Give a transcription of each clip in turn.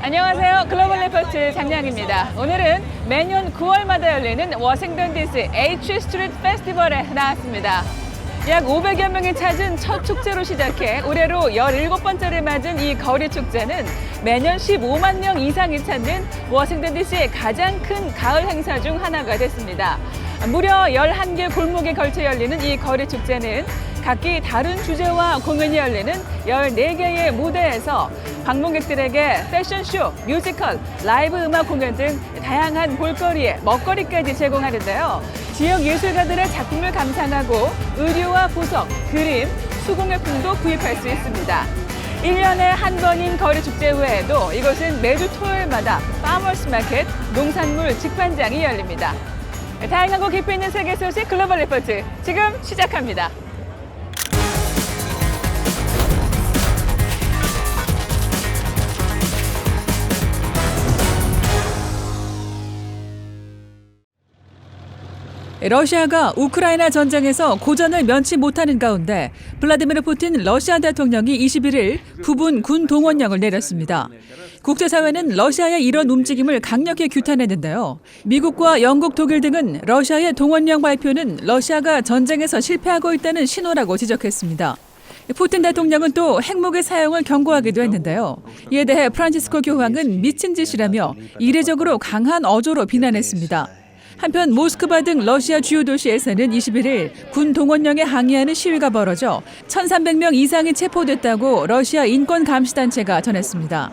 안녕하세요. 글로벌 리포트 장량입니다. 오늘은 매년 9월마다 열리는 워싱턴 DC H 스트리트 페스티벌에 나왔습니다. 약 500여 명이 찾은 첫 축제로 시작해 올해로 17번째를 맞은 이 거리 축제는 매년 15만 명 이상이 찾는 워싱턴 DC의 가장 큰 가을 행사 중 하나가 됐습니다. 무려 11개 골목에 걸쳐 열리는 이 거리 축제는 각기 다른 주제와 공연이 열리는 14개의 무대에서 방문객들에게 패션쇼, 뮤지컬, 라이브 음악 공연 등 다양한 볼거리에 먹거리까지 제공하는데요. 지역 예술가들의 작품을 감상하고 의류와 보석, 그림, 수공예품도 구입할 수 있습니다. 1년에 한 번인 거리 축제 외에도 이곳은 매주 토요일마다 파머스 마켓, 농산물 직판장이 열립니다. 다양하고 깊이 있는 세계 소식 글로벌 리포트 지금 시작합니다. 러시아가 우크라이나 전쟁에서 고전을 면치 못하는 가운데 블라디미르 푸틴 러시아 대통령이 21일 부분 군 동원령을 내렸습니다. 국제사회는 러시아의 이런 움직임을 강력히 규탄했는데요. 미국과 영국, 독일 등은 러시아의 동원령 발표는 러시아가 전쟁에서 실패하고 있다는 신호라고 지적했습니다. 푸틴 대통령은 또 핵무기 사용을 경고하기도 했는데요. 이에 대해 프란치스코 교황은 미친 짓이라며 이례적으로 강한 어조로 비난했습니다. 한편 모스크바 등 러시아 주요 도시에서는 21일 군 동원령에 항의하는 시위가 벌어져 1,300명 이상이 체포됐다고 러시아 인권감시단체가 전했습니다.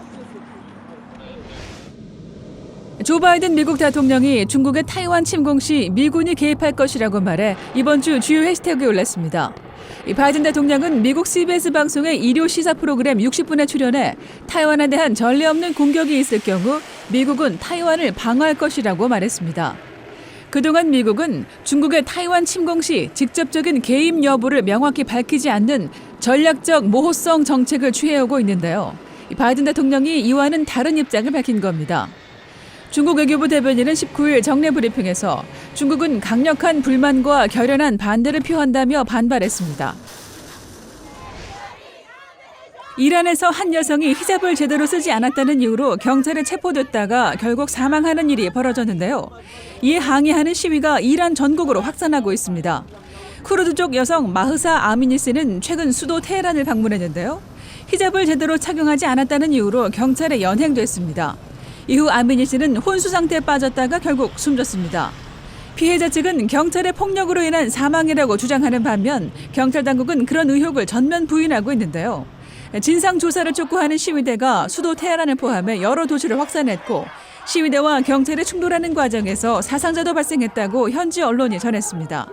조 바이든 미국 대통령이 중국의 타이완 침공 시 미군이 개입할 것이라고 말해 이번 주 주요 해시태그에 올랐습니다. 바이든 대통령은 미국 CBS 방송의 일요 시사 프로그램 60분에 출연해 타이완에 대한 전례 없는 공격이 있을 경우 미국은 타이완을 방어할 것이라고 말했습니다. 그동안 미국은 중국의 타이완 침공 시 직접적인 개입 여부를 명확히 밝히지 않는 전략적 모호성 정책을 취해오고 있는데요. 바이든 대통령이 이와는 다른 입장을 밝힌 겁니다. 중국 외교부 대변인은 19일 정례 브리핑에서 중국은 강력한 불만과 결연한 반대를 표한다며 반발했습니다. 이란에서 한 여성이 히잡을 제대로 쓰지 않았다는 이유로 경찰에 체포됐다가 결국 사망하는 일이 벌어졌는데요. 이에 항의하는 시위가 이란 전국으로 확산하고 있습니다. 쿠르드족 여성 마흐사 아미니 씨는 최근 수도 테헤란을 방문했는데요. 히잡을 제대로 착용하지 않았다는 이유로 경찰에 연행됐습니다. 이후 아미니 씨는 혼수 상태에 빠졌다가 결국 숨졌습니다. 피해자 측은 경찰의 폭력으로 인한 사망이라고 주장하는 반면 경찰 당국은 그런 의혹을 전면 부인하고 있는데요. 진상조사를 촉구하는 시위대가 수도 테헤란을 포함해 여러 도시를 확산했고 시위대와 경찰이 충돌하는 과정에서 사상자도 발생했다고 현지 언론이 전했습니다.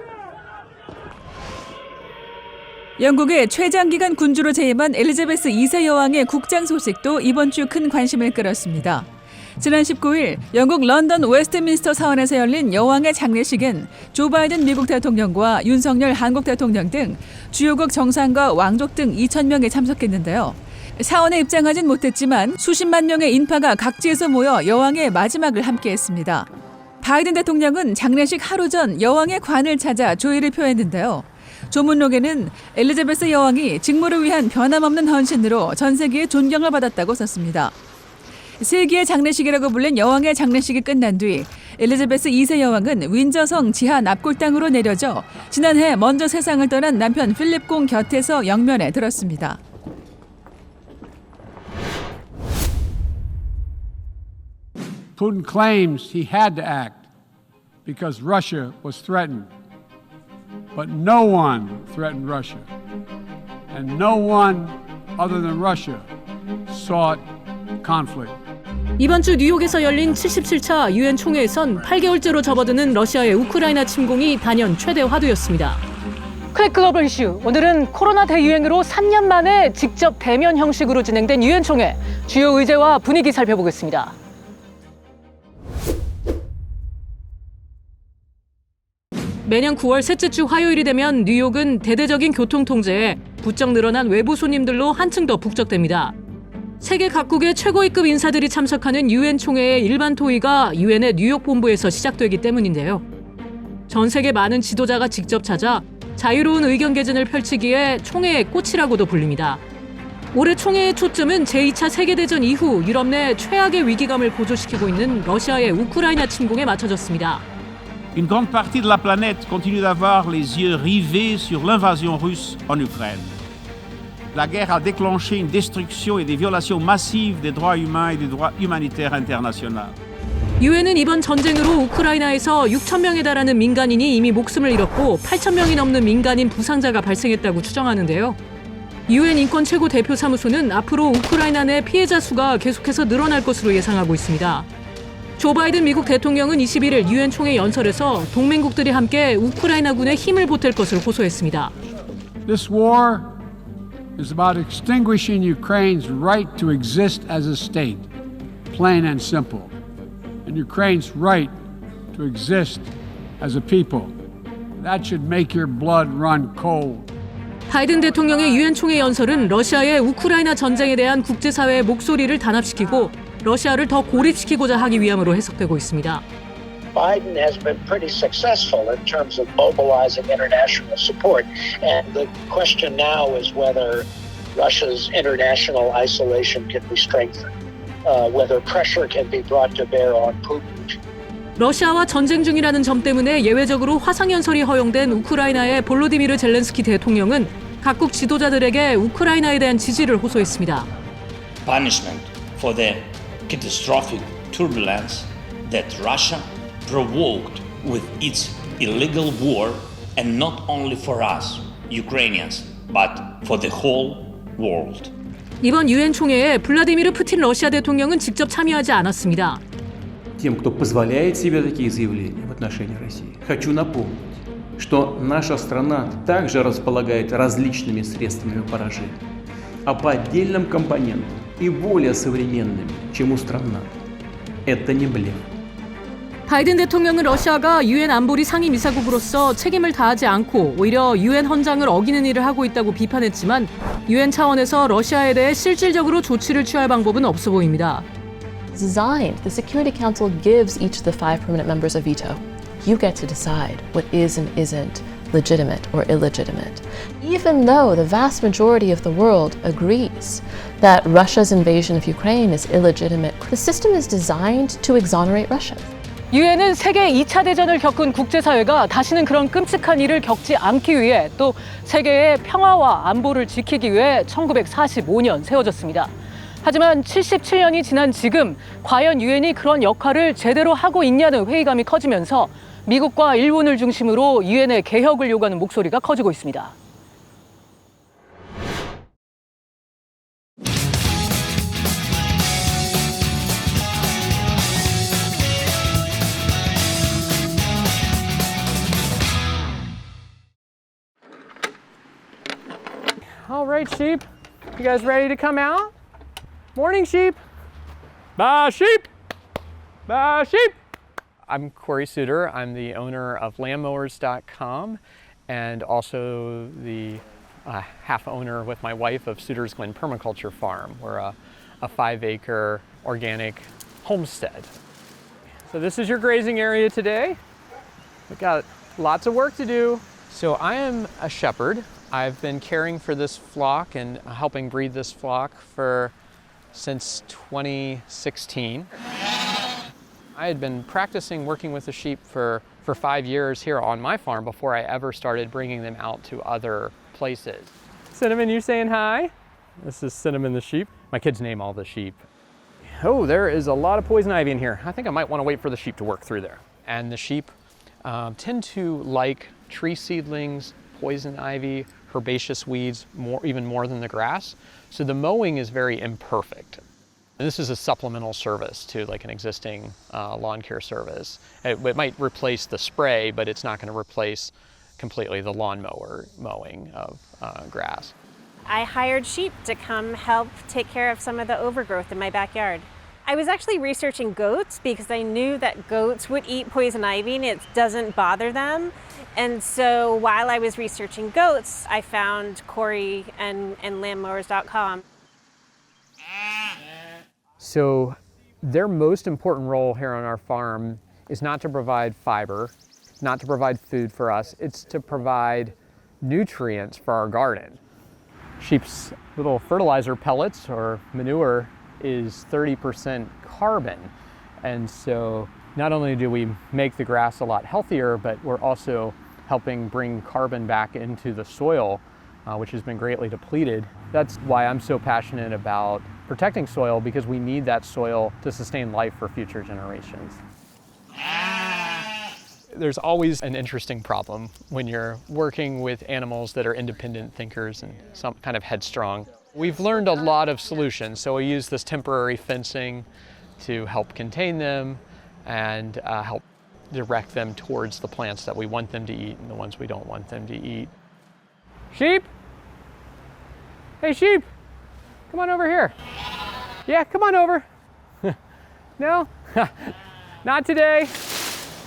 영국의 최장기간 군주로 재임한 엘리자베스 2세 여왕의 국장 소식도 이번 주 큰 관심을 끌었습니다. 지난 19일 영국 런던 웨스트민스터 사원에서 열린 여왕의 장례식엔 조 바이든 미국 대통령과 윤석열 한국 대통령 등 주요국 정상과 왕족 등 2,000명이 참석했는데요. 사원에 입장하진 못했지만 수십만 명의 인파가 각지에서 모여 여왕의 마지막을 함께했습니다. 바이든 대통령은 장례식 하루 전 여왕의 관을 찾아 조의를 표했는데요. 조문록에는 엘리자베스 여왕이 직무를 위한 변함없는 헌신으로 전 세계의 존경을 받았다고 썼습니다. 세기의 장례식이라고 불린 여왕의 장례식이 끝난 뒤 엘리자베스 2세 여왕은 윈저성 지하 납골당으로 내려져 지난해 먼저 세상을 떠난 남편 필립 공 곁에서 영면에 들었습니다. Putin claims he had to act because Russia was threatened. But no one threatened Russia. And no one other than Russia sought conflict. 이번 주 뉴욕에서 열린 77차 유엔 총회에선 8개월째로 접어드는 러시아의 우크라이나 침공이 단연 최대 화두였습니다. 클릭 글로벌 이슈. 오늘은 코로나 대유행으로 3년 만에 직접 대면 형식으로 진행된 유엔 총회. 주요 의제와 분위기 살펴보겠습니다. 매년 9월 셋째 주 화요일이 되면 뉴욕은 대대적인 교통 통제에 부쩍 늘어난 외부 손님들로 한층 더 북적됩니다. 세계 각국의 최고위급 인사들이 참석하는 유엔 총회의 일반 토의가 유엔의 뉴욕 본부에서 시작되기 때문인데요. 전 세계 많은 지도자가 직접 찾아 자유로운 의견 개진을 펼치기에 총회의 꽃이라고도 불립니다. 올해 총회의 초점은 제2차 세계대전 이후 유럽 내 최악의 위기감을 고조시키고 있는 러시아의 우크라이나 침공에 맞춰졌습니다. Une grande partie de la planète continue d'avoir les yeux rivés sur l'invasion russe en Ukraine. La guerre a déclenché une destruction et des violations massives des droits humains et des droits humanitaires internationaux. 유엔은 이번 전쟁으로 우크라이나에서 6천 명에 달하는 민간인이 이미 목숨을 잃었고 8천 명이 넘는 민간인 부상자가 발생했다고 추정하는데요. 유엔 인권 최고 대표 사무소는 앞으로 우크라이나 내 피해자 수가 계속해서 늘어날 것으로 예상하고 있습니다. 조 바이든 미국 대통령은 21일 유엔 총회 연설에서 동맹국들이 함께 우크라이나군에 힘을 보탤 것을 호소했습니다. This war is about extinguishing Ukraine's right to exist as a state, plain and simple, and Ukraine's right to exist as a people. That should make your blood run cold. 바이든 대통령의 유엔 총회 연설은 러시아의 우크라이나 전쟁에 대한 국제사회의 목소리를 단합시키고 러시아를 더 고립시키고자 하기 위함으로 해석되고 있습니다. Biden has been pretty successful in terms of mobilizing international support. And the question now is whether Russia's international isolation can be strengthened, whether pressure can be brought to bear on Putin. 러시아와 전쟁 중이라는 점 때문에 예외적으로 화상연설이 허용된 우크라이나의 볼로디미르 젤렌스키 대통령은 각국 지도자들에게 우크라이나에 대한 지지를 호소했습니다. Punishment for the catastrophic turbulence that Russia provoked with its illegal war, and not only for us, Ukrainians, but for the whole world. 이번 유엔 총회에 블라디미르 푸틴 러시아 대통령은 직접 참여하지 않았습니다. Тем, кто позволяет себе такие заявления в отношении России, хочу напомнить, что наша страна также располагает различными средствами поражения, а по отдельным компонентам и более современными, чем у стран НАТО. Это не блеф. 바이든 대통령은 러시아가 유엔 안보리 상임이사국으로서 책임을 다하지 않고 오히려 유엔 헌장을 어기는 일을 하고 있다고 비판했지만 유엔 차원에서 러시아에 대해 실질적으로 조치를 취할 방법은 없어 보입니다. Designed, the Security Council gives each of the 5 permanent members a veto. You get to decide what is and isn't legitimate or illegitimate. Even though the vast majority of the world agrees that Russia's invasion of Ukraine is illegitimate, the system is designed to exonerate Russia. 유엔은 세계 2차 대전을 겪은 국제사회가 다시는 그런 끔찍한 일을 겪지 않기 위해 또 세계의 평화와 안보를 지키기 위해 1945년 세워졌습니다. 하지만 77년이 지난 지금 과연 유엔이 그런 역할을 제대로 하고 있냐는 회의감이 커지면서 미국과 일본을 중심으로 유엔의 개혁을 요구하는 목소리가 커지고 있습니다. All right, sheep. You guys ready to come out? Morning, sheep. Bye, sheep. Bye, sheep. I'm Corey Suter. I'm the owner of landmowers.com and also the half owner with my wife of Suter's Glen Permaculture Farm. We're a 5-acre organic homestead. So this is your grazing area today. We've got lots of work to do. So I am a shepherd. I've been caring for this flock and helping breed this flock since 2016. I had been practicing working with the sheep for 5 years here on my farm before I ever started bringing them out to other places. Cinnamon, you saying hi? This is Cinnamon the sheep. My kids name all the sheep. Oh, there is a lot of poison ivy in here. I think I might want to wait for the sheep to work through there. And the sheep tend to like tree seedlings, poison ivy, herbaceous weeds even more than the grass. So the mowing is very imperfect. And this is a supplemental service to like an existing lawn care service. It might replace the spray, but it's not going to replace completely the lawnmower mowing of grass. I hired sheep to come help take care of some of the overgrowth in my backyard. I was actually researching goats because I knew that goats would eat poison ivy and it doesn't bother them. And so while I was researching goats, I found Corey and landmowers.com. So their most important role here on our farm is not to provide fiber, not to provide food for us, it's to provide nutrients for our garden. Sheep's little fertilizer pellets or manure is 30% carbon. And so not only do we make the grass a lot healthier, but we're also helping bring carbon back into the soil, which has been greatly depleted. That's why I'm so passionate about protecting soil, because we need that soil to sustain life for future generations. There's always an interesting problem when you're working with animals that are independent thinkers and some kind of headstrong. We've learned a lot of solutions, so we use this temporary fencing to help contain them and help direct them towards the plants that we want them to eat and the ones we don't want them to eat. Sheep? Hey, sheep, come on over here. Yeah, come on over. No? Not today.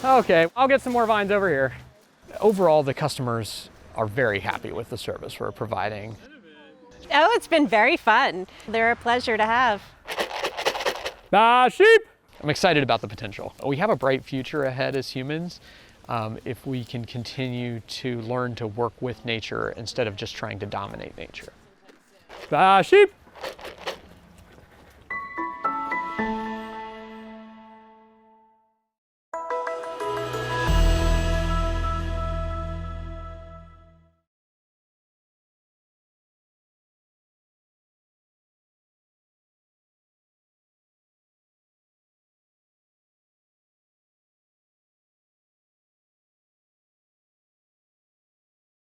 Okay, I'll get some more vines over here. Overall, the customers are very happy with the service we're providing. Oh, it's been very fun. They're a pleasure to have. Sheep! I'm excited about the potential. We have a bright future ahead as humans if we can continue to learn to work with nature instead of just trying to dominate nature. Sheep!